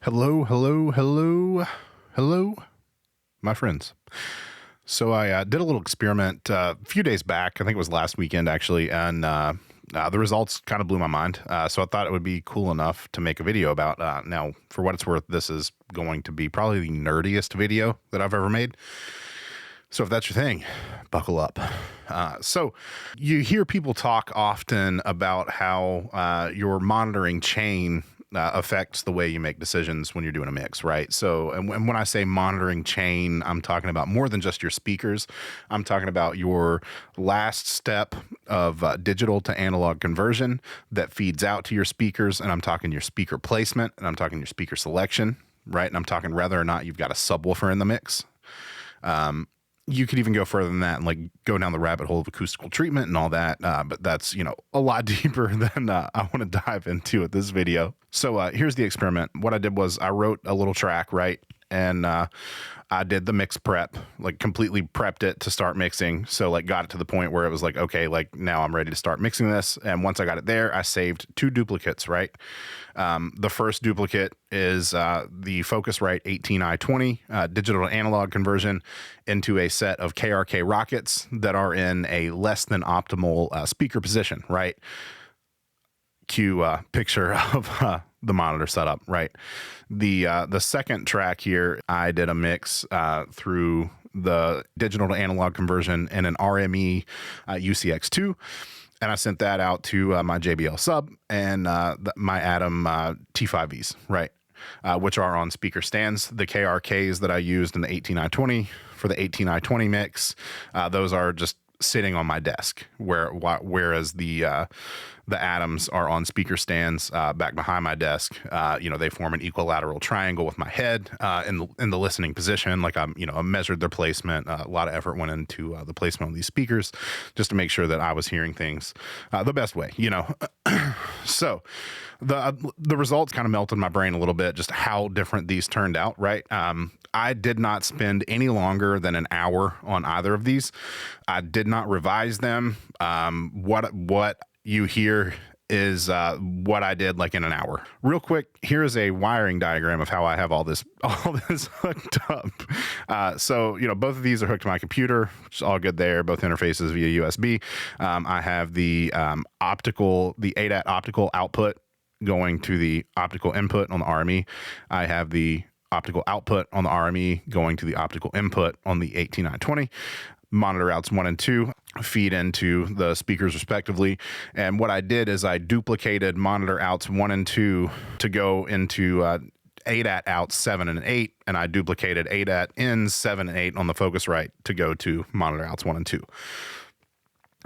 Hello, hello, hello, hello, my friends. So I did a little experiment a few days back. I think it was last weekend, actually, and the results kind of blew my mind. So I thought it would be cool enough to make a video about. Now, for what it's worth, this is going to be probably the nerdiest video that I've ever made. So if that's your thing, buckle up. So you hear people talk often about how your monitoring chain affects the way you make decisions when you're doing a mix, right? So, and when I say monitoring chain, I'm talking about more than just your speakers. I'm talking about your last step of digital to analog conversion that feeds out to your speakers. And I'm talking your speaker placement, and I'm talking your speaker selection, right? And I'm talking whether or not you've got a subwoofer in the mix. You could even go further than that and like go down the rabbit hole of acoustical treatment and all that. But that's, a lot deeper than I want to dive into at this video. So here's the experiment. What I did was I wrote a little track, right? And I did the mix prep, like completely prepped it to start mixing. So like got it to the point where it was like, okay, like now I'm ready to start mixing this. And once I got it there, I saved 2 duplicates, right? The first duplicate is the Focusrite 18i20 digital to analog conversion into a set of KRK rockets that are in a less than optimal speaker position, right? Cue picture of the monitor setup, right? The second track here, I did a mix through the digital to analog conversion in an RME UCX2. And I sent that out to my JBL sub and my Atom T5Es, right? Which are on speaker stands. The KRKs that I used in the 18i20 for the 18i20 mix, those are just sitting on my desk, whereas the Atoms are on speaker stands back behind my desk. They form an equilateral triangle with my head in the listening position. Like I measured their placement. A lot of effort went into the placement of these speakers just to make sure that I was hearing things the best way. So the results kind of melted my brain a little bit, just how different these turned out, right? I did not spend any longer than an hour on either of these. I did not revise them. What you hear is what I did like in an hour. Real quick, here is a wiring diagram of how I have all this hooked up. So both of these are hooked to my computer, which is all good there. Both interfaces via USB. I have the ADAT optical output going to the optical input on the RME. I have the optical output on the RME going to the optical input on the 18i20. Monitor outs 1 and 2 feed into the speakers respectively. And what I did is I duplicated monitor outs 1 and 2 to go into ADAT outs 7 and 8, and I duplicated ADAT ins 7 and 8 on the Focusrite to go to monitor outs 1 and 2.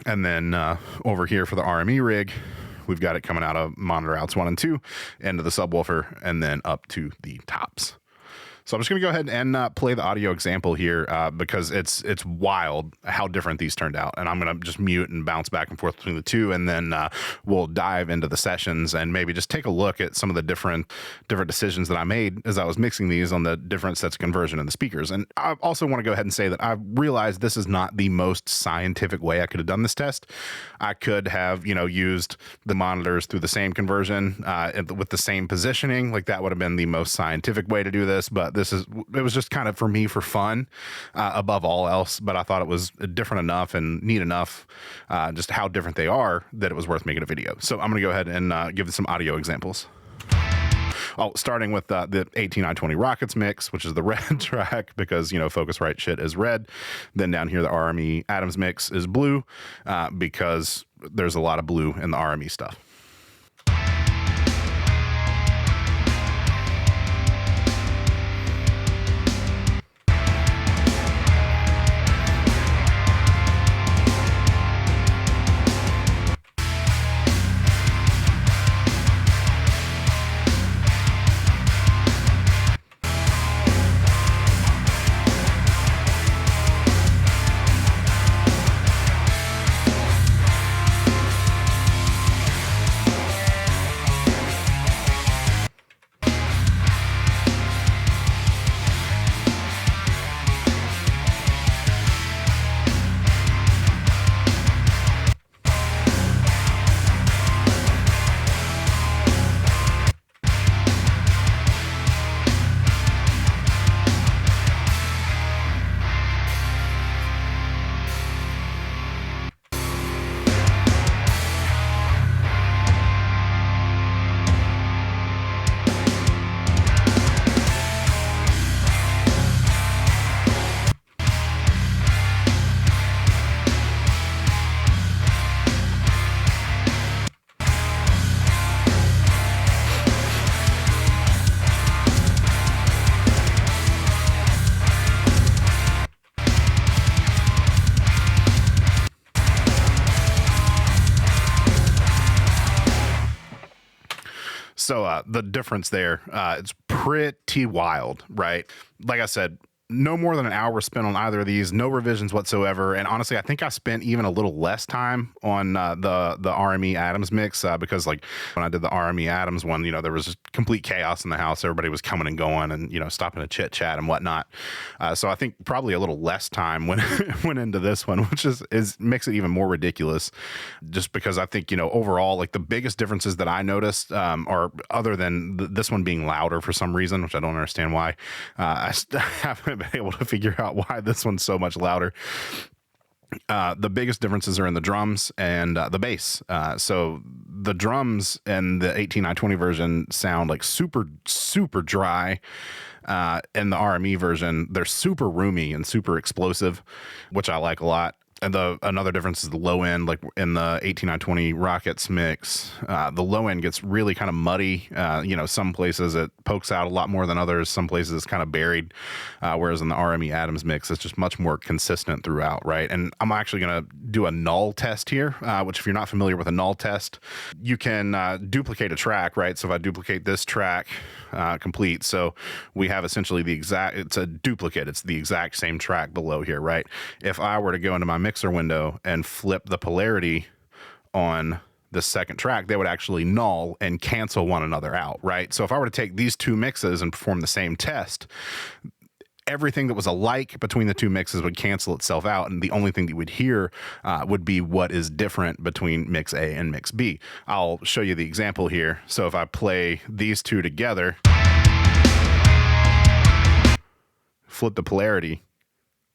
And then over here for the RME rig, we've got it coming out of monitor outs 1 and 2 into the subwoofer and then up to the tops. So I'm just going to go ahead and play the audio example here because it's wild how different these turned out. And I'm going to just mute and bounce back and forth between the two, and then we'll dive into the sessions and maybe just take a look at some of the different decisions that I made as I was mixing these on the different sets of conversion in the speakers. And I also want to go ahead and say that I realized this is not the most scientific way I could have done this test. I could have, used the monitors through the same conversion with the same positioning. Like that would have been the most scientific way to do this, but it was just kind of for me for fun above all else. But I thought it was different enough and neat enough, just how different they are, that it was worth making a video. So I'm going to go ahead and give some audio examples. Oh, starting with the 18i20 Rockets mix, which is the red track because, Focusrite shit is red. Then down here, the RME Atoms mix is blue because there's a lot of blue in the RME stuff. So the difference there, it's pretty wild, right? Like I said, no more than an hour spent on either of these, no revisions whatsoever. And honestly, I think I spent even a little less time on the RME Adams mix because like when I did the RME Adams one, there was just complete chaos in the house. Everybody was coming and going and, stopping to chit chat and whatnot. So I think probably a little less time went into this one, which makes it even more ridiculous just because I think, overall, like the biggest differences that I noticed are other than this one being louder for some reason, which I don't understand why. I haven't been able to figure out why this one's so much louder. The biggest differences are in the drums and the bass. So the drums in the 18920 version sound like super, super dry. In the RME version, they're super roomy and super explosive, which I like a lot. And another difference is the low end, like in the 18920 Rockets mix, the low end gets really kind of muddy. Some places it pokes out a lot more than others. Some places it's kind of buried. Whereas in the RME Adams mix, it's just much more consistent throughout, right? And I'm actually going to do a null test here, which if you're not familiar with a null test, you can duplicate a track, right? So if I duplicate this track complete, so we have essentially it's a duplicate. It's the exact same track below here, right? If I were to go into my mixer window and flip the polarity on the second track, they would actually null and cancel one another out, right? So if I were to take these two mixes and perform the same test, everything that was alike between the two mixes would cancel itself out, and the only thing that you would hear would be what is different between mix A and mix B. I'll show you the example here. So if I play these two together, flip the polarity,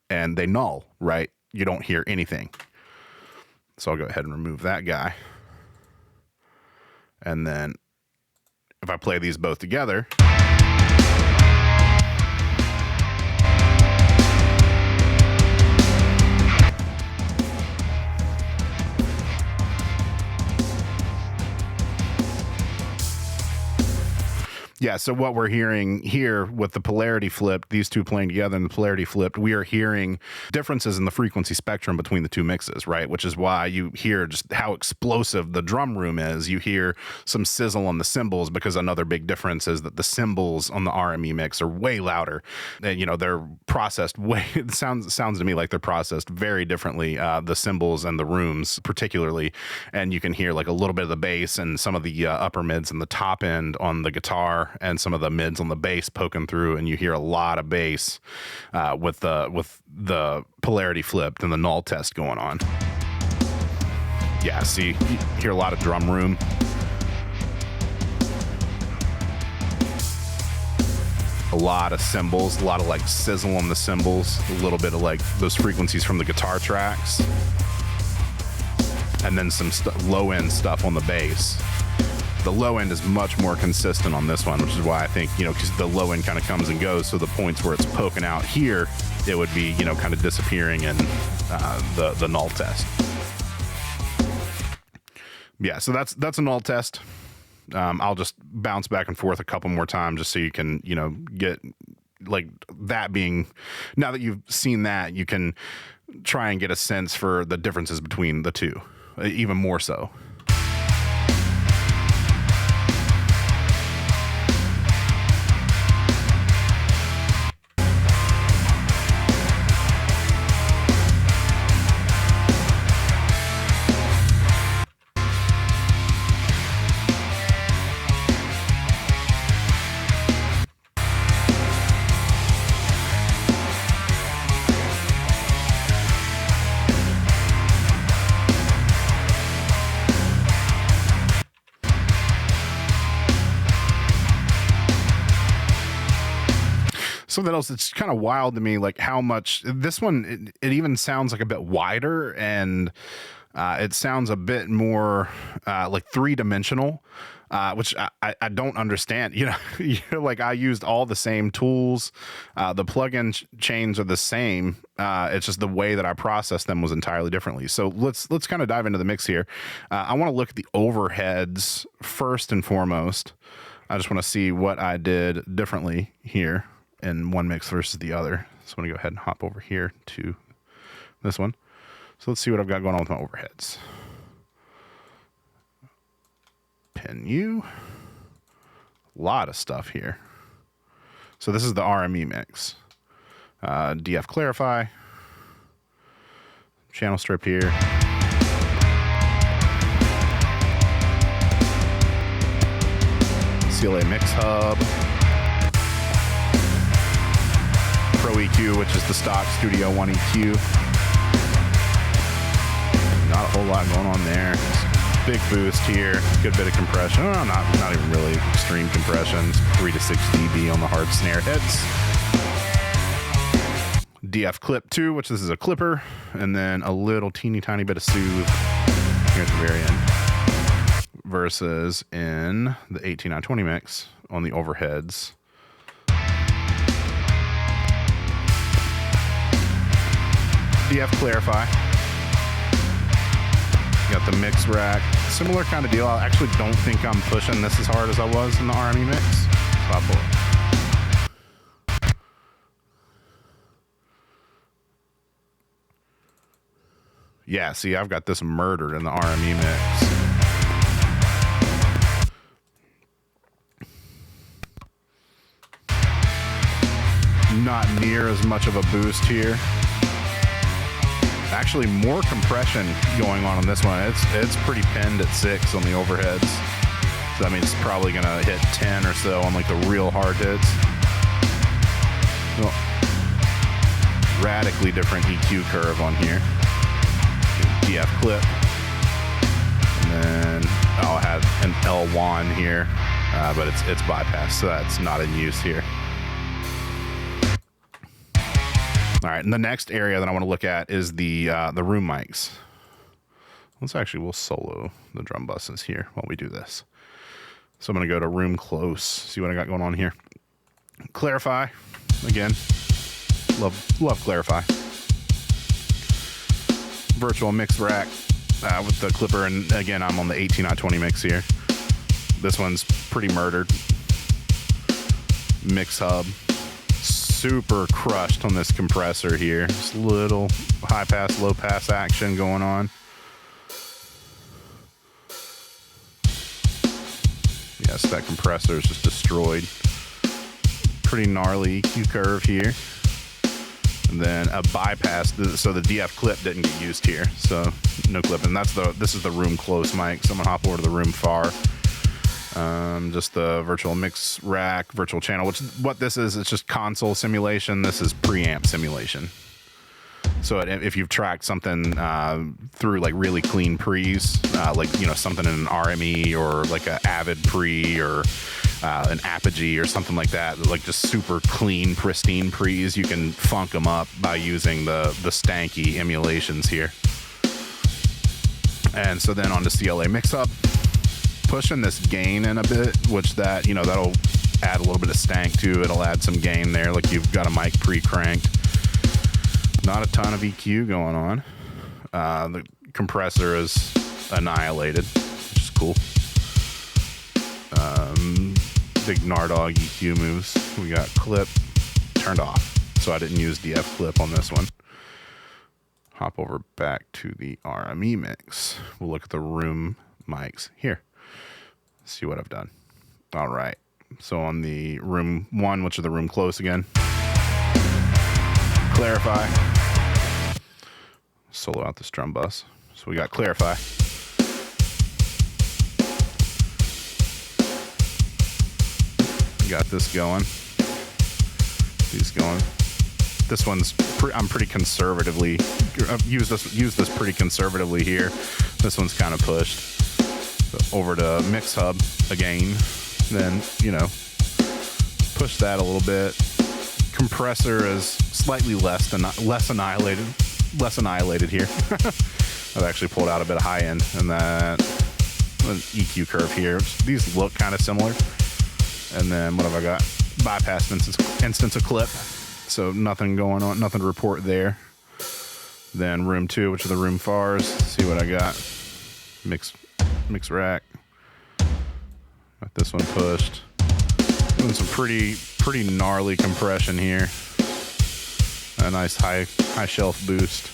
and they null, right? You don't hear anything. So I'll go ahead and remove that guy. And then if I play these both together, yeah, so what we're hearing here with the polarity flipped, these two playing together and the polarity flipped, we are hearing differences in the frequency spectrum between the two mixes, right? Which is why you hear just how explosive the drum room is. You hear some sizzle on the cymbals because another big difference is that the cymbals on the RME mix are way louder. And, they're processed it sounds to me like they're processed very differently, the cymbals and the rooms particularly. And you can hear like a little bit of the bass and some of the upper mids and the top end on the guitar and some of the mids on the bass poking through, and you hear a lot of bass with the polarity flipped and the null test going on. Yeah, see, you hear a lot of drum room. A lot of cymbals, a lot of like sizzle on the cymbals, a little bit of like those frequencies from the guitar tracks, and then some low end stuff on the bass. The low end is much more consistent on this one, which is why I think, because the low end kind of comes and goes. So the points where it's poking out here, it would be, kind of disappearing in the null test. Yeah, so that's a null test. I'll just bounce back and forth a couple more times just so you can, get like that being, now that you've seen that, you can try and get a sense for the differences between the two, even more so. Something else that's kind of wild to me, like how much this one, it even sounds like a bit wider, and it sounds a bit more like three-dimensional, which I don't understand. Like I used all the same tools. The plug-in chains are the same. It's just the way that I processed them was entirely differently. So let's kind of dive into the mix here. I want to look at the overheads first and foremost. I just want to see what I did differently here in one mix versus the other. So I'm going to go ahead and hop over here to this one. So let's see what I've got going on with my overheads. Pin U. A lot of stuff here. So this is the RME mix. DF Clarify. Channel strip here. CLA Mix Hub. Pro EQ, which is the stock Studio One EQ. Not a whole lot going on there. Big boost here. Good bit of compression. Oh, not even really extreme compression. 3 to 6 dB on the hard snare heads. DF Clip 2, which this is a clipper, and then a little teeny tiny bit of soothe here at the very end. Versus in the 18920 mix on the overheads. DF Clarify. Got the mix rack. Similar kind of deal. I actually don't think I'm pushing this as hard as I was in the RME mix. So I'll pull it. Yeah, see, I've got this murdered in the RME mix. Not near as much of a boost here. Actually, more compression going on this one. It's pretty pinned at 6 on the overheads. So that means it's probably gonna hit 10 or so on like the real hard hits. Well, radically different EQ curve on here. DF clip. And then I'll have an L1 here, but it's bypassed, so that's not in use here. All right, and the next area that I want to look at is the room mics. We'll solo the drum buses here while we do this. So I'm going to go to room close, see what I got going on here. Clarify, again, love Clarify. Virtual mix rack with the clipper, and again, I'm on the 18920 mix here. This one's pretty murdered. Mix hub. Super crushed on this compressor here. Just a little high pass, low pass action going on. Yes, that compressor is just destroyed. Pretty gnarly EQ curve here. And then a bypass, so the DF clip didn't get used here. So no clip, and this is the room close mic. So I'm gonna hop over to the room far. Just the virtual mix rack, virtual channel, which what this is, it's just console simulation. This is preamp simulation. So if you've tracked something through like really clean pre's, like, you know, something in an RME or like an Avid pre or an Apogee or something like that, like just super clean, pristine pre's, you can funk them up by using the stanky emulations here. And so then on the CLA mix-up, pushing this gain in a bit, which that, you know, that'll add a little bit of stank to it. It'll add some gain there, like you've got a mic pre-cranked. Not a ton of EQ going on. The compressor is annihilated, which is cool. Big Nardog EQ moves. We got clip turned off, so I didn't use DF clip on this one. Hop over back to the RME mix. We'll look at the room mics here. See what I've done. All right. So on the room 1, which is the room close again. Clarify. Solo out this drum bus. So we got Clarify. Got this going. These going. This one's I'm pretty conservatively. I've used this pretty conservatively here. This one's kind of pushed. Over to mix hub again, then, you know, push that a little bit. Compressor is slightly less annihilated here. I've actually pulled out a bit of high end, and that an EQ curve here. These look kind of similar. And then what have I got? Bypass instance of clip, so nothing going on, nothing to report there. Then room 2, which are the room fars. See what I got. Mix rack. Got this one pushed. Doing some pretty gnarly compression here. A nice high shelf boost.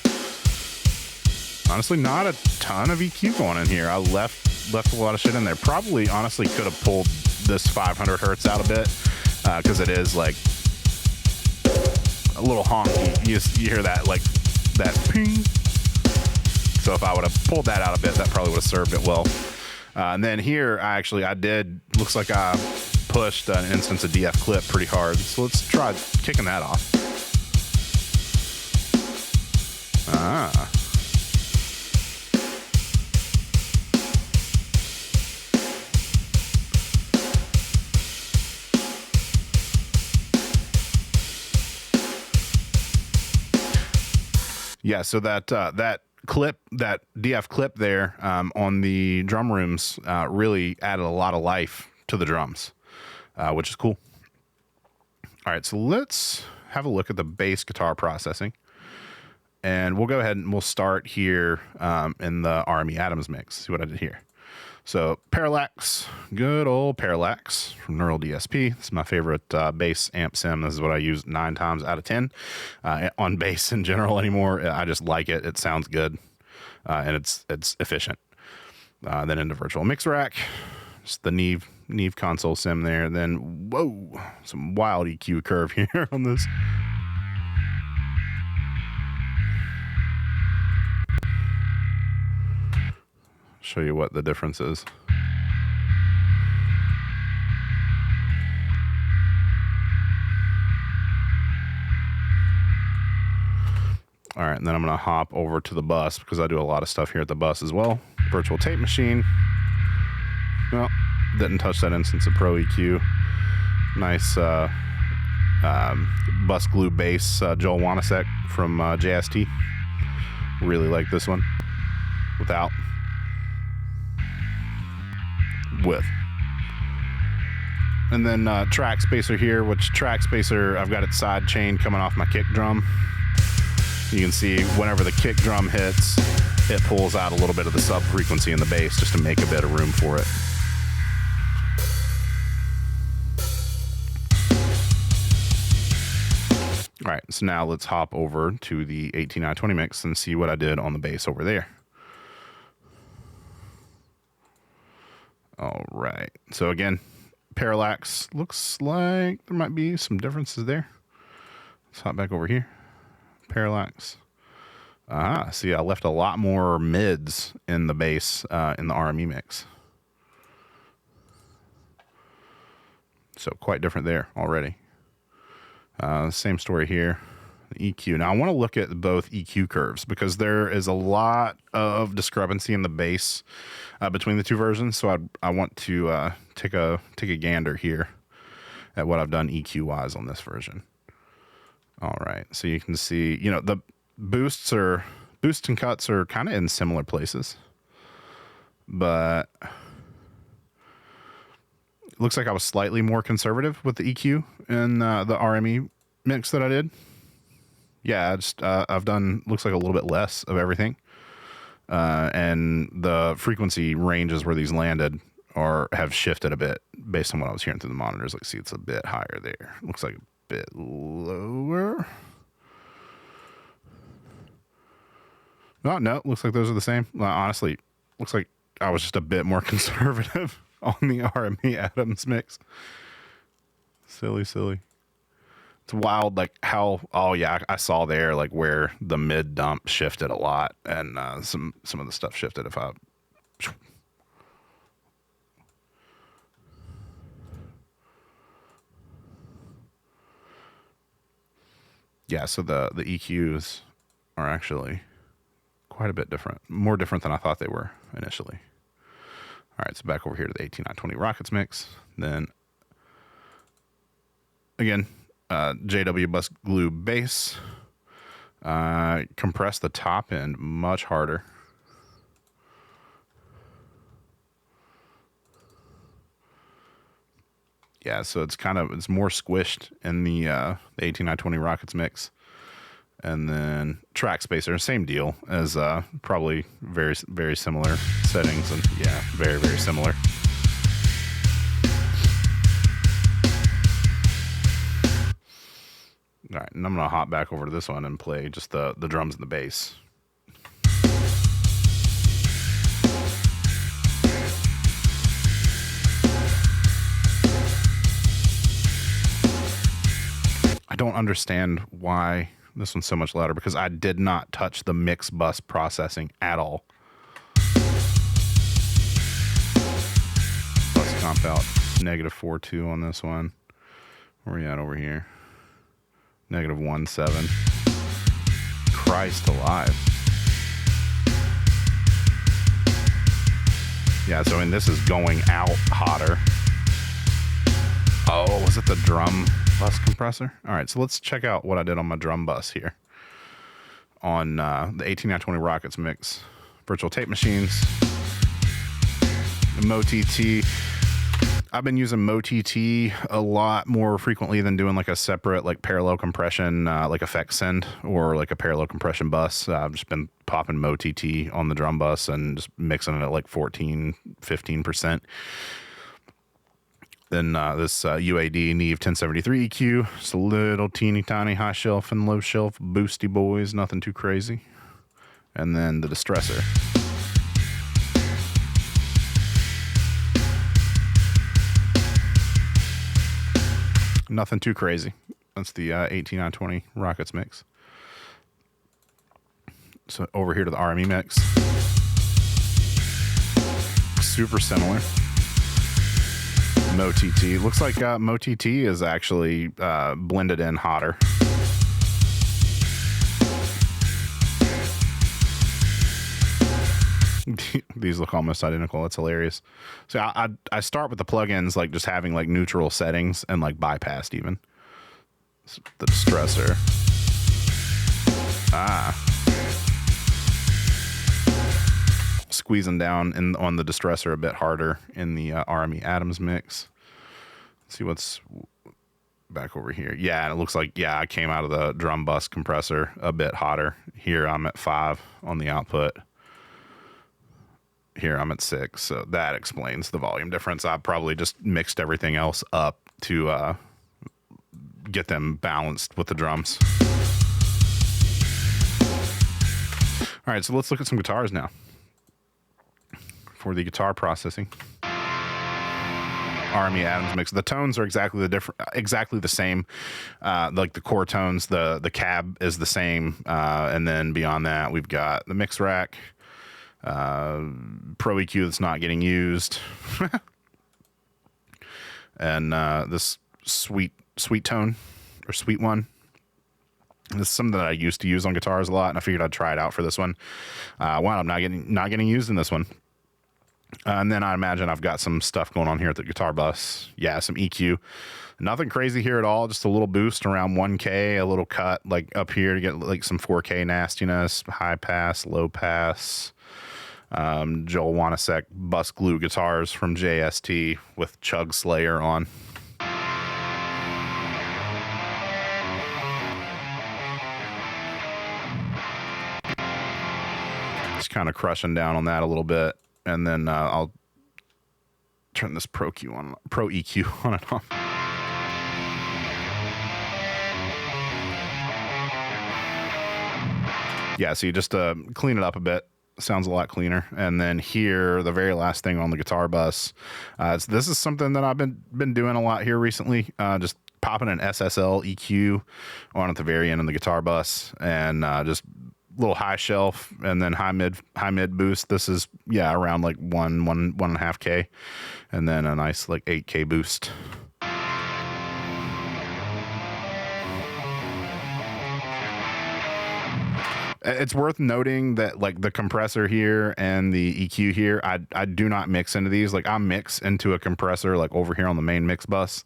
Honestly, not a ton of EQ going in here. I left a lot of shit in there. Probably, honestly, could have pulled this 500 hertz out a bit, because it is like a little honky. You hear that, like that ping. So if I would have pulled that out a bit, that probably would have served it well. And then here, I did, looks like I pushed an instance of DF clip pretty hard. So let's try kicking that off. Yeah, so that clip, that DF clip there on the drum rooms really added a lot of life to the drums, which is cool. All right, so let's have a look at the bass guitar processing. And we'll go ahead and we'll start here in the RME Adams mix. See what I did here. So Parallax, good old Parallax from Neural DSP. This is my favorite bass amp sim. This is what I use 9 times out of 10 on bass in general anymore. I just like it. It sounds good and it's efficient. Then into Virtual Mix Rack, just the Neve console sim there. Then whoa, some wild EQ curve here on this. Show you what the difference is. All right, and then I'm gonna hop over to the bus because I do a lot of stuff here at the bus as well. Virtual tape machine. Well, didn't touch that instance of Pro EQ. Nice bus glue bass, Joel Wanasek from JST. Really like this one. Without. With. And then track spacer here, which track spacer, I've got it side chain coming off my kick drum. You can see whenever the kick drum hits, it pulls out a little bit of the sub frequency in the bass just to make a bit of room for it. All right, so now let's hop over to the 18920 mix and see what I did on the bass over there. All right, so again, Parallax looks like there might be some differences there. Let's hop back over here. Parallax. See, I left a lot more mids in the bass in the RME mix. So quite different there already. Same story here. The EQ. Now I want to look at both EQ curves because there is a lot of discrepancy in the bass between the two versions. So I want to take a gander here at what I've done EQ wise on this version. All right, so you can see, you know, the boosts and cuts are kind of in similar places, but it looks like I was slightly more conservative with the EQ in the RME mix that I did. Yeah, I've done, looks like a little bit less of everything. And the frequency ranges where these landed have shifted a bit based on what I was hearing through the monitors. Like, see, it's a bit higher there. Looks like a bit lower. No, looks like those are the same. Honestly, looks like I was just a bit more conservative on the RME Adams mix. Silly. It's wild, like how, oh yeah, I saw there, like where the mid dump shifted a lot, and some of the stuff shifted if I. Yeah, so the EQs are actually quite a bit different, more different than I thought they were initially. All right, so back over here to the 18920 Rockets mix. Then again, JW bus glue bass. Compress the top end much harder. Yeah, so it's more squished in the 18920 Rockets mix. And then track spacer, same deal as probably very, very similar settings. And yeah, very, very similar. All right, and I'm going to hop back over to this one and play just the drums and the bass. don't understand why this one's so much louder, because I did not touch the mix bus processing at all. Bus comp out -4.2 on this one. Where are we at over here? -1.7. Christ alive. Yeah, so this is going out hotter. Oh, was it the drum bus compressor? All right, so let's check out what I did on my drum bus here on the 18920 Rockets mix. Virtual tape machines. MoTT. I've been using MoTT a lot more frequently than doing like a separate like parallel compression like effect send or like a parallel compression bus. I've just been popping MoTT on the drum bus and just mixing it at like 14-15%. Then this UAD Neve 1073 EQ, just a little teeny tiny high shelf and low shelf boosty boys, nothing too crazy. And then the distressor. Nothing too crazy. That's the 18920 Rockets mix. So over here to the RME mix. Super similar. MoTT. Looks like MoTT is actually blended in hotter. These look almost identical. That's hilarious. So I start with the plugins like just having like neutral settings and like bypassed even. The distressor. Squeezing down on the distressor a bit harder in the RME Adams mix. Let's see what's back over here. Yeah, and it looks like, I came out of the drum bus compressor a bit hotter. Here I'm at 5 on the output. Here I'm at 6, so that explains the volume difference. I probably just mixed everything else up to get them balanced with the drums. All right, so let's look at some guitars now. For the guitar processing, RME Adams mix. The tones are exactly the same. Like the core tones, the cab is the same, and then beyond that, we've got the mix rack, Pro EQ that's not getting used, and this sweet tone or sweet one. This is something that I used to use on guitars a lot, and I figured I'd try it out for this one. Wound up not getting used in this one. And then I imagine I've got some stuff going on here at the guitar bus. Yeah, some EQ. Nothing crazy here at all. Just a little boost around 1K, a little cut like up here to get like some 4K nastiness, high pass, low pass. Joel Wanasek bus glue guitars from JST with Chug Slayer on. Just kind of crushing down on that a little bit. And then I'll turn this Pro EQ on and off. Yeah, so you just clean it up a bit. Sounds a lot cleaner. And then here, the very last thing on the guitar bus. This is something that I've been doing a lot here recently. Just popping an SSL EQ on at the very end of the guitar bus, and just little high shelf and then high mid boost. This is around like 1.5K, and then a nice like 8K boost. It's worth noting that like the compressor here and the EQ here, I do not mix into these. Like I mix into a compressor like over here on the main mix bus.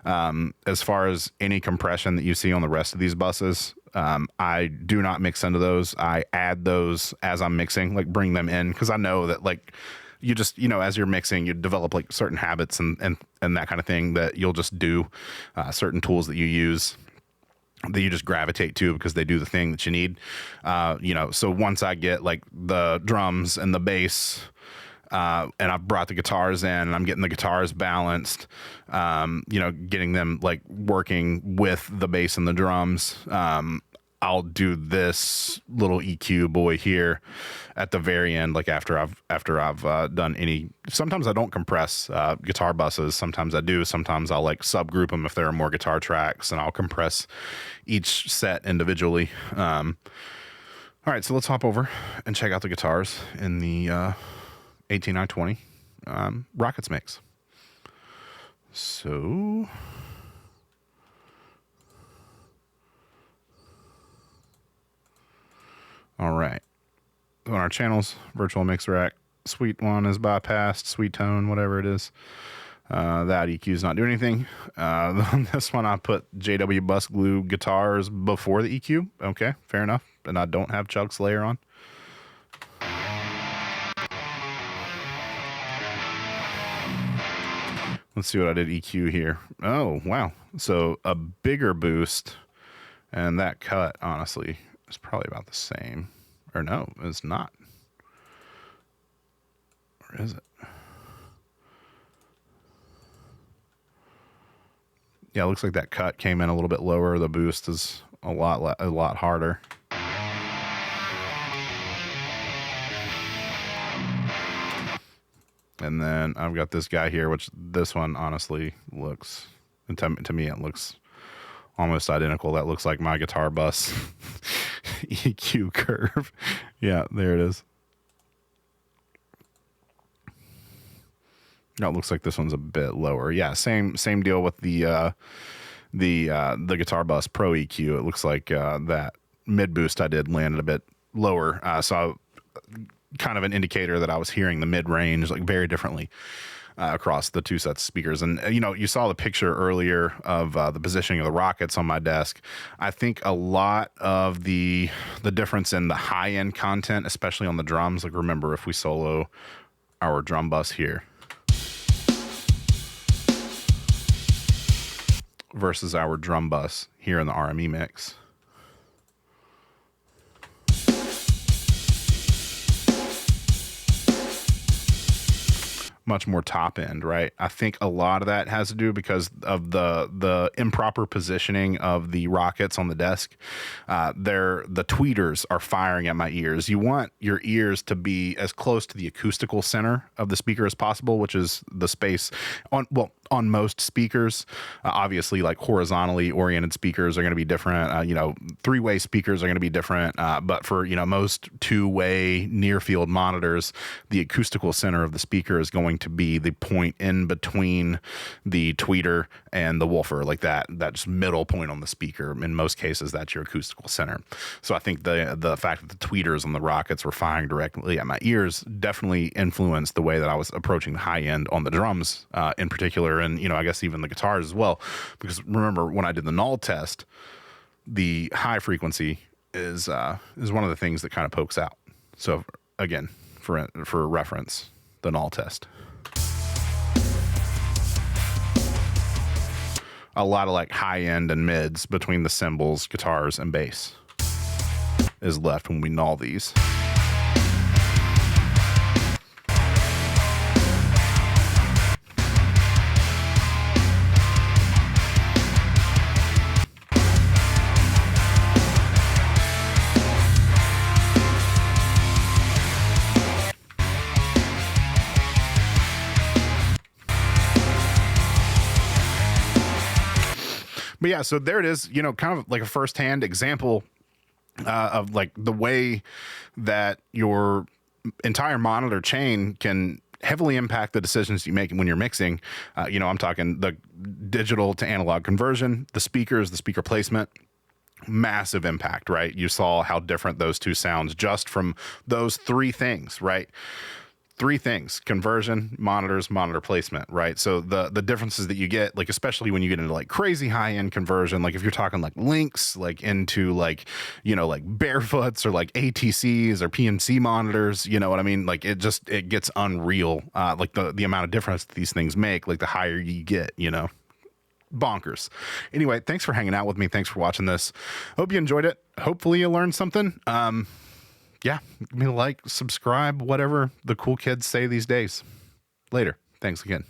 As far as any compression that you see on the rest of these buses, I do not mix into those. I add those as I'm mixing, like bring them in, because I know that like you just, as you're mixing, you develop like certain habits and that kind of thing that you'll just do, certain tools that you use that you just gravitate to because they do the thing that you need. So once I get like the drums and the bass, and I've brought the guitars in and I'm getting the guitars balanced, getting them like working with the bass and the drums, I'll do this little EQ boy here at the very end, like after I've done any. Sometimes I don't compress guitar buses. Sometimes I do. Sometimes I'll like subgroup them if there are more guitar tracks, and I'll compress each set individually. All right, so let's hop over and check out the guitars in the 18920 Rockets mix. So. All right. On our channels, virtual mix rack, sweet one is bypassed, sweet tone, whatever it is. That EQ is not doing anything. This one I put JW Bus Glue guitars before the EQ. Okay, fair enough. And I don't have Chuck's layer on. Let's see what I did EQ here. Oh, wow. So a bigger boost, and that cut, honestly, is probably about the same. Or no, it's not. Or is it? Yeah, it looks like that cut came in a little bit lower. The boost is a lot harder. And then I've got this guy here, which this one honestly looks, to me, it looks almost identical. That looks like my guitar bus EQ curve. Yeah, there it is. No, it looks like this one's a bit lower. Yeah, same deal with the guitar bus Pro EQ. It looks like that mid boost I did landed a bit lower. So kind of an indicator that I was hearing the mid range like very differently across the two sets of speakers. And you saw the picture earlier of the positioning of the Rockets on my desk. I think a lot of the difference in the high end content, especially on the drums, like remember if we solo our drum bus here versus our drum bus here in the RME mix. Much more top end, right? I think a lot of that has to do because of the improper positioning of the Rockets on the desk. The tweeters are firing at my ears. You want your ears to be as close to the acoustical center of the speaker as possible, which is the space on most speakers. Obviously, like horizontally oriented speakers are going to be different. Three-way speakers are going to be different. But for most two-way near-field monitors, the acoustical center of the speaker is going to be the point in between the tweeter and the woofer, like that just middle point on the speaker. In most cases, that's your acoustical center. So I think the fact that the tweeters on the Rockets were firing directly at my ears definitely influenced the way that I was approaching the high end on the drums in particular, and I guess even the guitars as well. Because remember when I did the null test, the high frequency is one of the things that kind of pokes out. So again, for reference, the null test. A lot of like high end and mids between the cymbals, guitars, and bass is left when we null these. But yeah, so there it is, kind of like a firsthand example of like the way that your entire monitor chain can heavily impact the decisions you make when you're mixing. I'm talking the digital to analog conversion, the speakers, the speaker placement. Massive impact, right? You saw how different those two sounds just from those three things, right? Three things: conversion, monitors, monitor placement, right? So the differences that you get, like especially when you get into like crazy high end conversion, like if you're talking like Lynx, like into like like Barefoots or like ATCs or PMC monitors, you know what I mean? Like it gets unreal. Like the amount of difference that these things make, like the higher you get, bonkers. Anyway, thanks for hanging out with me. Thanks for watching this. Hope you enjoyed it. Hopefully you learned something. Yeah, give me a like, subscribe, whatever the cool kids say these days. Later. Thanks again.